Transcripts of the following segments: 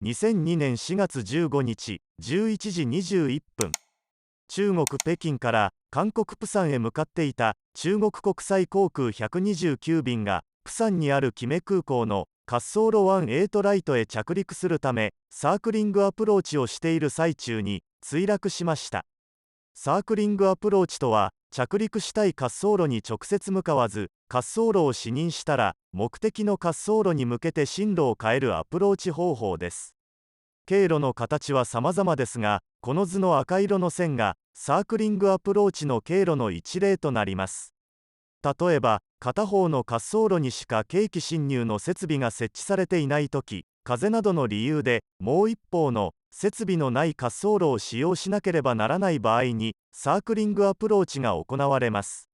2002年4月15日11時21分、中国北京から韓国釜山へ向かっていた中国国際航空129便が釜山にあるキメ空港の滑走路18ライトへ着陸するためサークリングアプローチをしている最中に墜落しました。サークリングアプローチとは、着陸したい滑走路に直接向かわず、滑走路を視認したら目的の滑走路に向けて進路を変えるアプローチ方法です。経路の形は様々ですが、この図の赤色の線がサークリングアプローチの経路の一例となります。例えば、片方の滑走路にしか計器進入の設備が設置されていないとき、風などの理由でもう一方の設備のない滑走路を使用しなければならない場合にサークリングアプローチが行われます。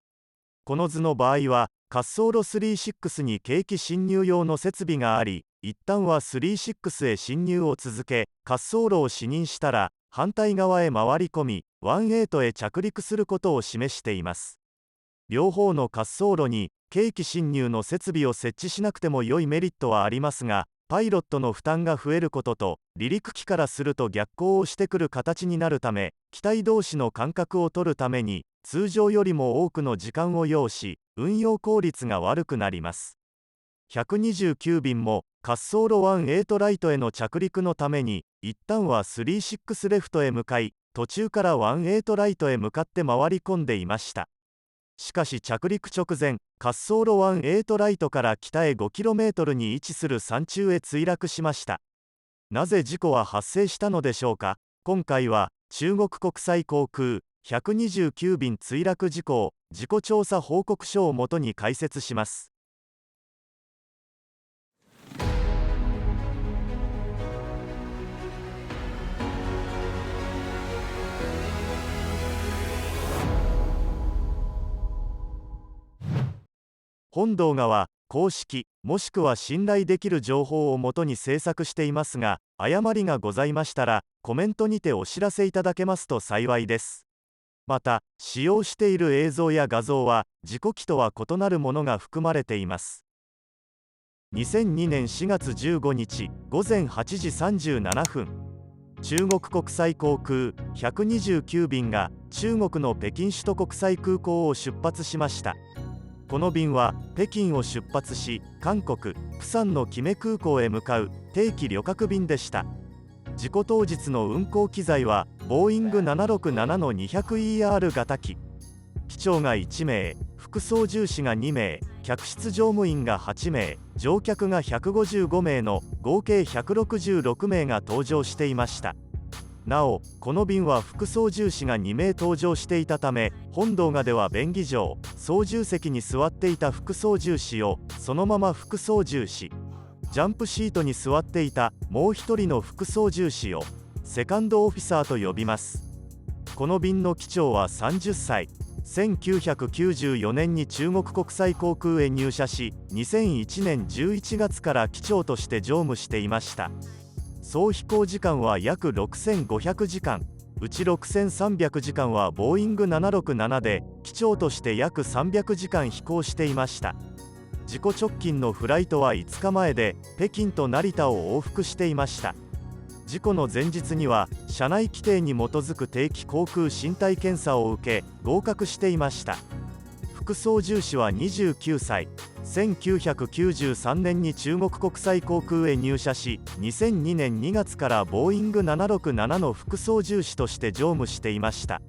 この図の場合は滑走路36に計器進入用の設備があり、一旦は36へ進入を続け、滑走路を視認したら反対側へ回り込み18へ着陸することを示しています。両方の滑走路に計器進入の設備を設置しなくても良いメリットはありますが、パイロットの負担が増えることと、離陸機からすると逆行をしてくる形になるため、機体同士の間隔を取るために通常よりも多くの時間を要し、運用効率が悪くなります。129便も滑走路18ライトへの着陸のために一旦は36レフトへ向かい、途中から18ライトへ向かって回り込んでいました。しかし着陸直前、滑走路18ライトから北へ 5km に位置する山中へ墜落しました。なぜ事故は発生したのでしょうか。今回は中国国際航空129便墜落事故を事故調査報告書をもとに解説します。本動画は公式もしくは信頼できる情報をもとに制作していますが、誤りがございましたらコメントにてお知らせいただけますと幸いです。また、使用している映像や画像は事故機とは異なるものが含まれています。2002年4月15日午前8時37分、中国国際航空129便が中国の北京首都国際空港を出発しました。この便は北京を出発し、韓国釜山のキメ空港へ向かう定期旅客便でした。事故当日の運航機材はボーイング 767-200ER 型機。機長が1名、副操縦士が2名、客室乗務員が8名、乗客が155名の合計166名が搭乗していました。なお、この便は副操縦士が2名搭乗していたため、本動画では便宜上操縦席に座っていた副操縦士をそのまま副操縦士、ジャンプシートに座っていたもう一人の副操縦士をセカンドオフィサーと呼びます。この便の機長は30歳、1994年に中国国際航空へ入社し、2001年11月から機長として乗務していました。総飛行時間は約6500時間、うち6300時間はボーイング767で機長として約300時間飛行していました。事故直近のフライトは5日前で北京と成田を往復していました。事故の前日には社内規定に基づく定期航空身体検査を受け合格していました。副操縦士は29歳、1993年に中国国際航空へ入社し、2002年2月からボーイング767の副操縦士として乗務していました。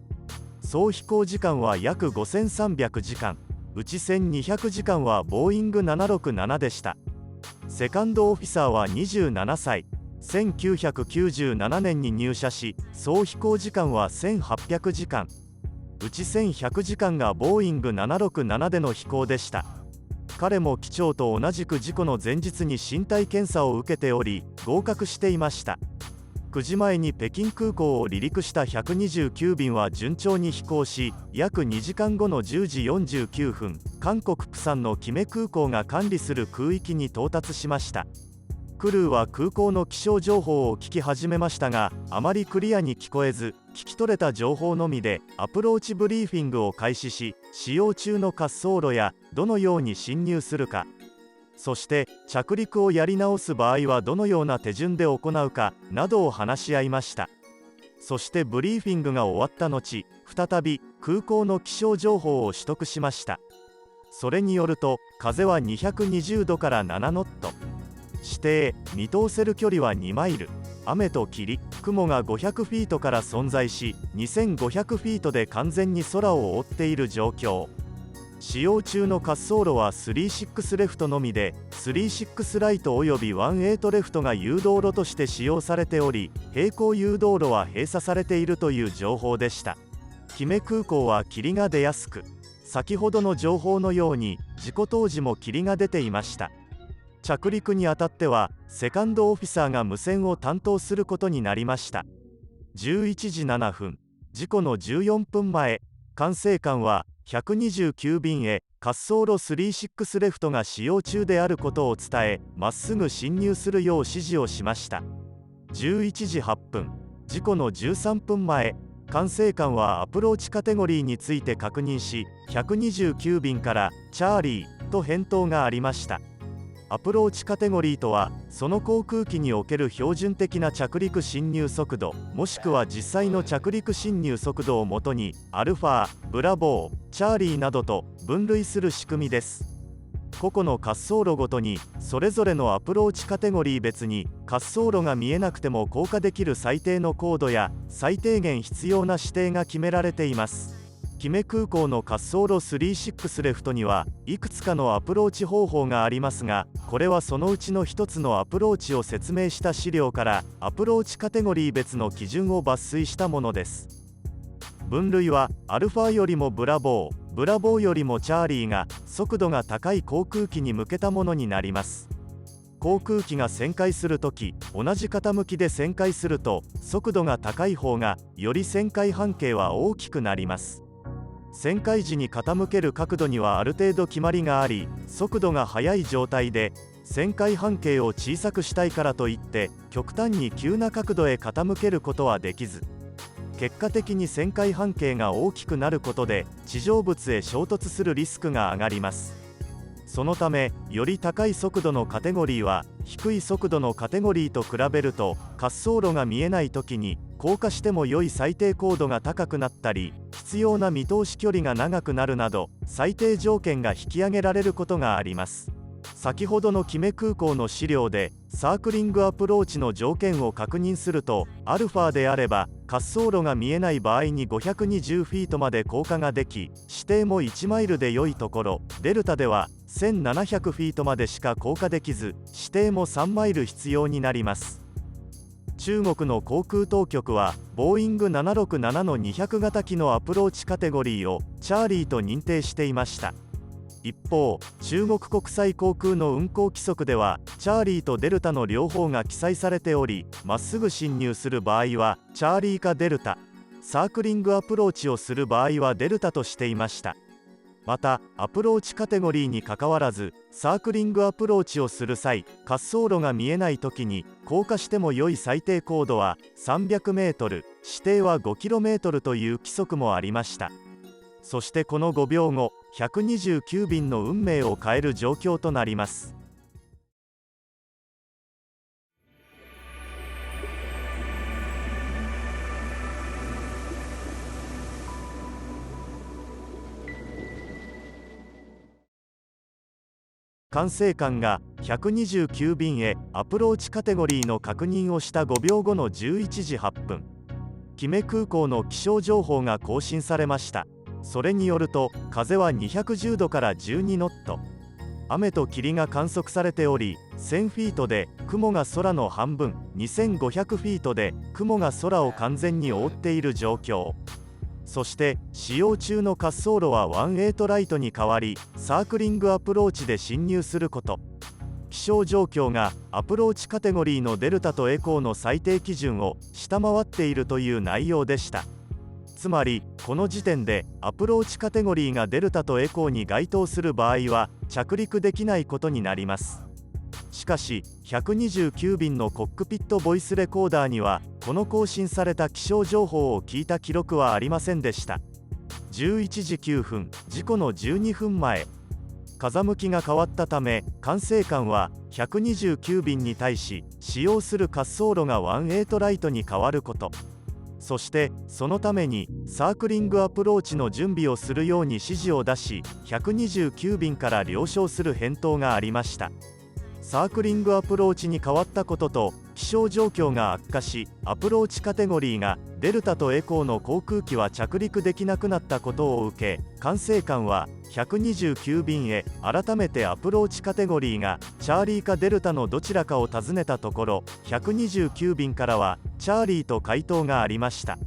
総飛行時間は約5300時間、うち1200時間はボーイング767でした。セカンドオフィサーは27歳、1997年に入社し、総飛行時間は1800時間、うち1100時間がボーイング767での飛行でした。彼も機長と同じく事故の前日に身体検査を受けており、合格していました。9時前に北京空港を離陸した129便は順調に飛行し、約2時間後の10時49分、韓国釜山のキメ空港が管理する空域に到達しました。クルーは空港の気象情報を聞き始めましたが、あまりクリアに聞こえず、聞き取れた情報のみでアプローチブリーフィングを開始し、使用中の滑走路やどのように進入するか、そして着陸をやり直す場合はどのような手順で行うかなどを話し合いました。そしてブリーフィングが終わった後、再び空港の気象情報を取得しました。それによると、風は220度から7ノット、視程見通せる距離は2マイル、雨と霧、雲が500フィートから存在し、2500フィートで完全に空を覆っている状況。使用中の滑走路は36レフトのみで、36ライトおよび18レフトが誘導路として使用されており、並行誘導路は閉鎖されているという情報でした。キメ空港は霧が出やすく、先ほどの情報のように事故当時も霧が出ていました。着陸にあたってはセカンドオフィサーが無線を担当することになりました。11時7分、事故の14分前、管制官は129便へ滑走路36レフトが使用中であることを伝え、まっすぐ進入するよう指示をしました。11時8分、事故の13分前、管制官はアプローチカテゴリーについて確認し、129便からチャーリーと返答がありました。アプローチカテゴリーとは、その航空機における標準的な着陸進入速度、もしくは実際の着陸進入速度をもとに、アルファ、ブラボー、チャーリーなどと分類する仕組みです。個々の滑走路ごとに、それぞれのアプローチカテゴリー別に、滑走路が見えなくても降下できる最低の高度や、最低限必要な指定が決められています。キメ空港の滑走路36レフトにはいくつかのアプローチ方法がありますが、これはそのうちの一つのアプローチを説明した資料からアプローチカテゴリー別の基準を抜粋したものです。分類はアルファよりもブラボー、ブラボーよりもチャーリーが速度が高い航空機に向けたものになります。航空機が旋回するとき、同じ傾きで旋回すると速度が高い方がより旋回半径は大きくなります。旋回時に傾ける角度にはある程度決まりがあり、速度が速い状態で旋回半径を小さくしたいからといって極端に急な角度へ傾けることはできず、結果的に旋回半径が大きくなることで地上物へ衝突するリスクが上がります。そのため、より高い速度のカテゴリーは低い速度のカテゴリーと比べると滑走路が見えないときに降下しても良い最低高度が高くなったり、必要な見通し距離が長くなるなど最低条件が引き上げられることがあります。先ほどのキメ空港の資料でサークリングアプローチの条件を確認すると、アルファであれば滑走路が見えない場合に520フィートまで降下ができ、視程も1マイルで良いところ、デルタでは1700フィートまでしか降下できず、視程も3マイル必要になります。中国の航空当局はボーイング767の200型機のアプローチカテゴリーをチャーリーと認定していました。一方、中国国際航空の運航規則ではチャーリーとデルタの両方が記載されており、まっすぐ進入する場合はチャーリーかデルタ、サークリングアプローチをする場合はデルタとしていました。また、アプローチカテゴリーにかかわらずサークリングアプローチをする際、滑走路が見えないときに降下しても良い最低高度は300メートル、視程は5キロメートルという規則もありました。そしてこの5秒後、129便の運命を変える状況となります。管制官が129便へアプローチカテゴリーの確認をした5秒後の11時8分、キメ空港の気象情報が更新されました。それによると、風は210度から12ノット、雨と霧が観測されており、1000フィートで雲が空の半分、2500フィートで雲が空を完全に覆っている状況。そして使用中の滑走路は18ライトに変わり、サークリングアプローチで進入すること。気象状況がアプローチカテゴリーのデルタとエコーの最低基準を下回っているという内容でした。つまり、この時点でアプローチカテゴリーがデルタとエコーに該当する場合は着陸できないことになります。しかし、129便のコックピットボイスレコーダーにはこの更新された気象情報を聞いた記録はありませんでした。11時9分、事故の12分前、風向きが変わったため管制官は129便に対し使用する滑走路が18ライトに変わること、そしてそのためにサークリングアプローチの準備をするように指示を出し、129便から了承する返答がありました。サークリングアプローチに変わったことと気象状況が悪化し、アプローチカテゴリーがデルタとエコーの航空機は着陸できなくなったことを受け、管制官は129便へ改めてアプローチカテゴリーがチャーリーかデルタのどちらかを尋ねたところ、129便からはチャーリーと回答がありました。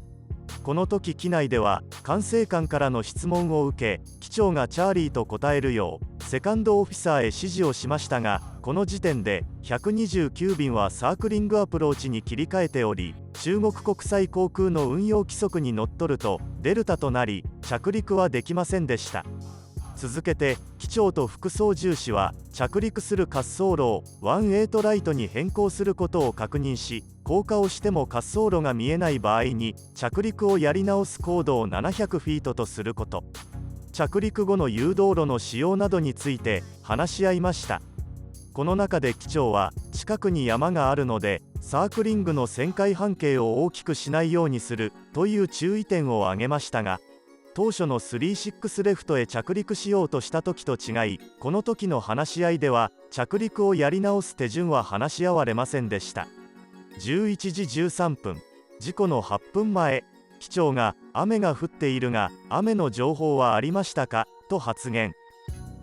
この時機内では管制官からの質問を受け、機長がチャーリーと答えるようセカンドオフィサーへ指示をしましたが、この時点で129便はサークリングアプローチに切り替えており、中国国際航空の運用規則にのっとるとデルタとなり着陸はできませんでした。続けて機長と副操縦士は着陸する滑走路を18ライトに変更することを確認し、降下をしても滑走路が見えない場合に着陸をやり直す高度を700フィートとすること、着陸後の誘導路の使用などについて話し合いました。この中で機長は近くに山があるのでサークリングの旋回半径を大きくしないようにするという注意点を挙げましたが、当初の36レフトへ着陸しようとした時と違い、この時の話し合いでは着陸をやり直す手順は話し合われませんでした。11時13分、事故の8分前、機長が雨が降っているが雨の情報はありましたかと発言。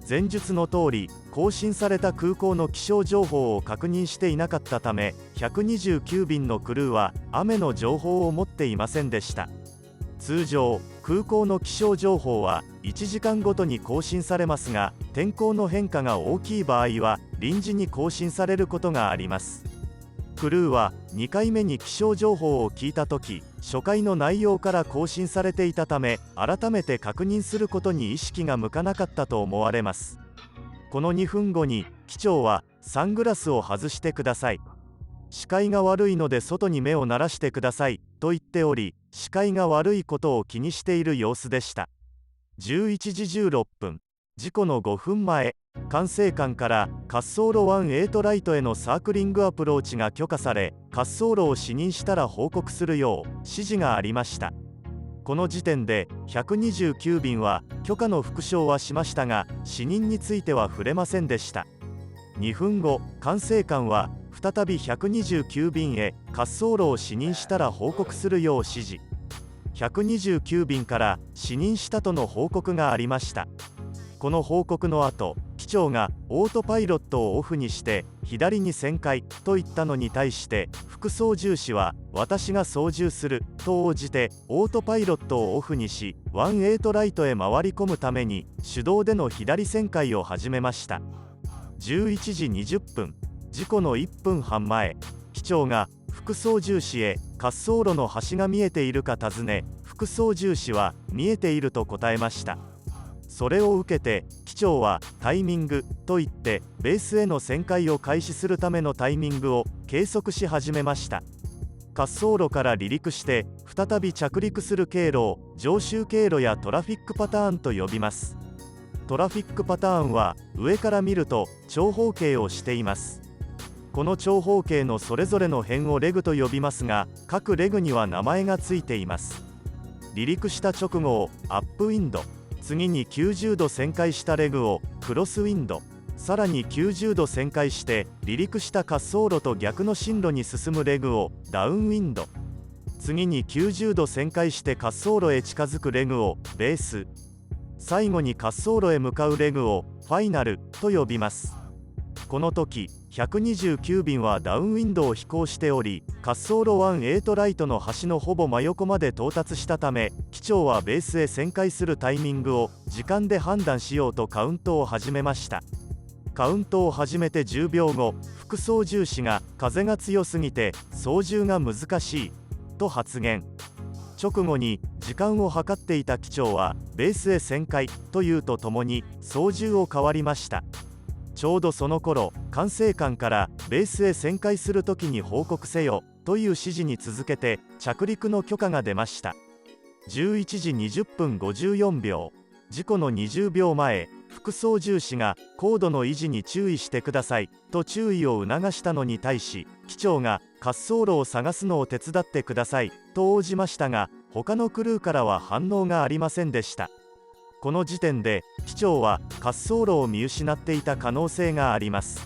前述の通り更新された空港の気象情報を確認していなかったため、129便のクルーは雨の情報を持っていませんでした。通常空港の気象情報は1時間ごとに更新されますが、天候の変化が大きい場合は臨時に更新されることがあります。クルーは2回目に気象情報を聞いた時、初回の内容から更新されていたため改めて確認することに意識が向かなかったと思われます。この2分後に機長はサングラスを外してください、視界が悪いので外に目を慣らしてくださいと言っており、視界が悪いことを気にしている様子でした。11時16分、事故の5分前、管制官から滑走路18ライトへのサークリングアプローチが許可され、滑走路を視認したら報告するよう指示がありました。この時点で129便は許可の復唱はしましたが視認については触れませんでした。2分後、管制官は再び129便へ滑走路を視認したら報告するよう指示。129便から視認したとの報告がありました。この報告の後、機長がオートパイロットをオフにして左に旋回と言ったのに対して副操縦士は私が操縦すると応じてオートパイロットをオフにし、18ライトへ回り込むために手動での左旋回を始めました。11時20分、事故の1分半前、機長が副操縦士へ滑走路の端が見えているか尋ね、副操縦士は見えていると答えました。それを受けて機長はタイミングと言ってベースへの旋回を開始するためのタイミングを計測し始めました。滑走路から離陸して再び着陸する経路を常習経路やトラフィックパターンと呼びます。トラフィックパターンは上から見ると長方形をしています。この長方形のそれぞれの辺をレグと呼びますが、各レグには名前がついています。離陸した直後をアップウィンド、次に90度旋回したレグをクロスウィンド、さらに90度旋回して離陸した滑走路と逆の進路に進むレグをダウンウィンド、次に90度旋回して滑走路へ近づくレグをベース、最後に滑走路へ向かうレグをファイナルと呼びます。この時129便はダウンウィンドを飛行しており、滑走路18ライトの端のほぼ真横まで到達したため、機長はベースへ旋回するタイミングを時間で判断しようとカウントを始めました。カウントを始めて10秒後、副操縦士が風が強すぎて操縦が難しいと発言。直後に時間を計っていた機長はベースへ旋回というとともに操縦を変わりました。ちょうどその頃、管制官からベースへ旋回するときに報告せよという指示に続けて着陸の許可が出ました。11時20分54秒、事故の20秒前、副副操縦士が高度の維持に注意してくださいと注意を促したのに対し、機長が滑走路を探すのを手伝ってくださいと応じましたが、他のクルーからは反応がありませんでした。この時点で機長は滑走路を見失っていた可能性があります。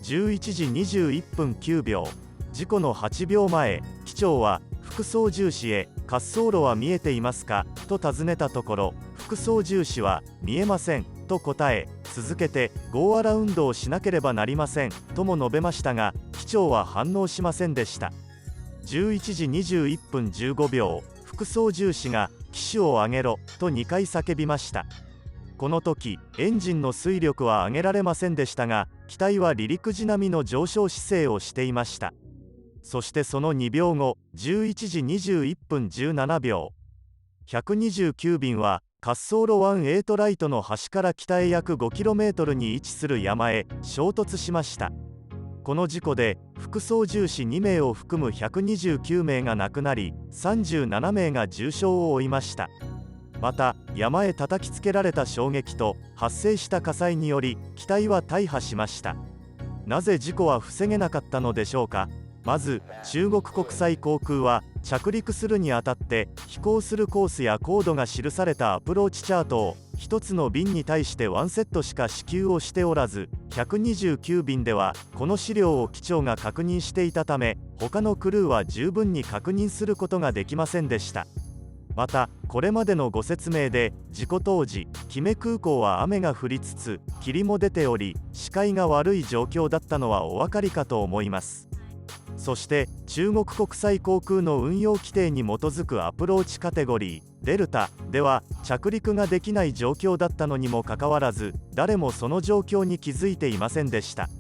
11時21分9秒、事故の8秒前、機長は副操縦士へ滑走路は見えていますかと尋ねたところ、副操縦士は見えませんと答え、続けてゴーアラウンドをしなければなりませんとも述べましたが、機長は反応しませんでした。11時21分15秒、副操縦士が機首を上げろと2回叫びました。この時エンジンの推力は上げられませんでしたが、機体は離陸時並みの上昇姿勢をしていました。そしてその2秒後、11時21分17秒、129便は滑走路18ライトの端から北へ約 5km に位置する山へ衝突しました。この事故で副操縦士2名を含む129名が亡くなり、37名が重傷を負いました。また山へ叩きつけられた衝撃と発生した火災により機体は大破しました。なぜ事故は防げなかったのでしょうか。まず中国国際航空は着陸するにあたって飛行するコースや高度が記されたアプローチチャートを1つの便に対して1セットしか支給をしておらず、129便ではこの資料を機長が確認していたため、他のクルーは十分に確認することができませんでした。またこれまでのご説明で、事故当時キメ空港は雨が降りつつ霧も出ており、視界が悪い状況だったのはお分かりかと思います。そして中国国際航空の運用規定に基づくアプローチカテゴリーデルタでは着陸ができない状況だったのにもかかわらず、誰もその状況に気づいていませんでした。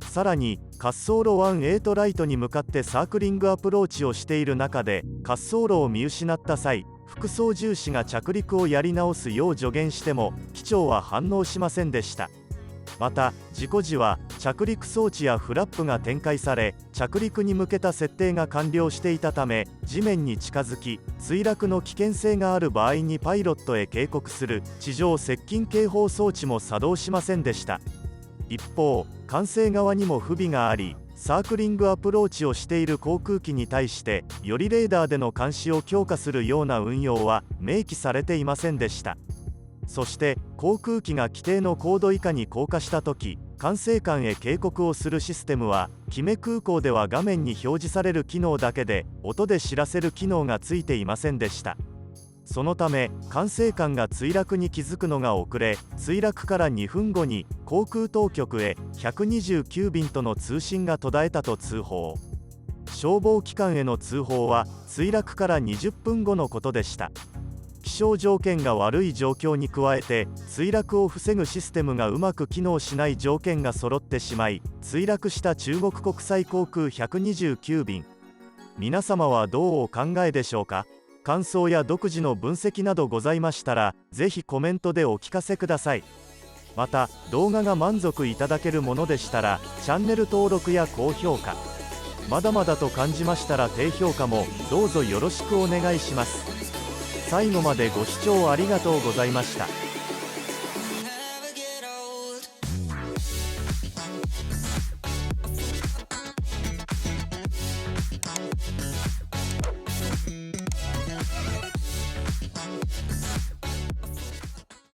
さらに滑走路18ライトに向かってサークリングアプローチをしている中で、滑走路を見失った際、副操縦士が着陸をやり直すよう助言しても機長は反応しませんでした。また事故時は着陸装置やフラップが展開され、着陸に向けた設定が完了していたため、地面に近づき墜落の危険性がある場合にパイロットへ警告する地上接近警報装置も作動しませんでした。一方管制側にも不備があり、サークリングアプローチをしている航空機に対してよりレーダーでの監視を強化するような運用は明記されていませんでした。そして航空機が規定の高度以下に降下した時、管制官へ警告をするシステムはキメ空港では画面に表示される機能だけで音で知らせる機能がついていませんでした。そのため管制官が墜落に気づくのが遅れ、墜落から2分後に航空当局へ129便との通信が途絶えたと通報。消防機関への通報は墜落から20分後のことでした。気象条件が悪い状況に加えて墜落を防ぐシステムがうまく機能しない条件が揃ってしまい、墜落した中国国際航空129便。皆様はどうお考えでしょうか。感想や独自の分析などございましたら、ぜひコメントでお聞かせください。また動画が満足いただけるものでしたらチャンネル登録や高評価、まだまだと感じましたら低評価もどうぞよろしくお願いします。最後までご視聴ありがとうございました。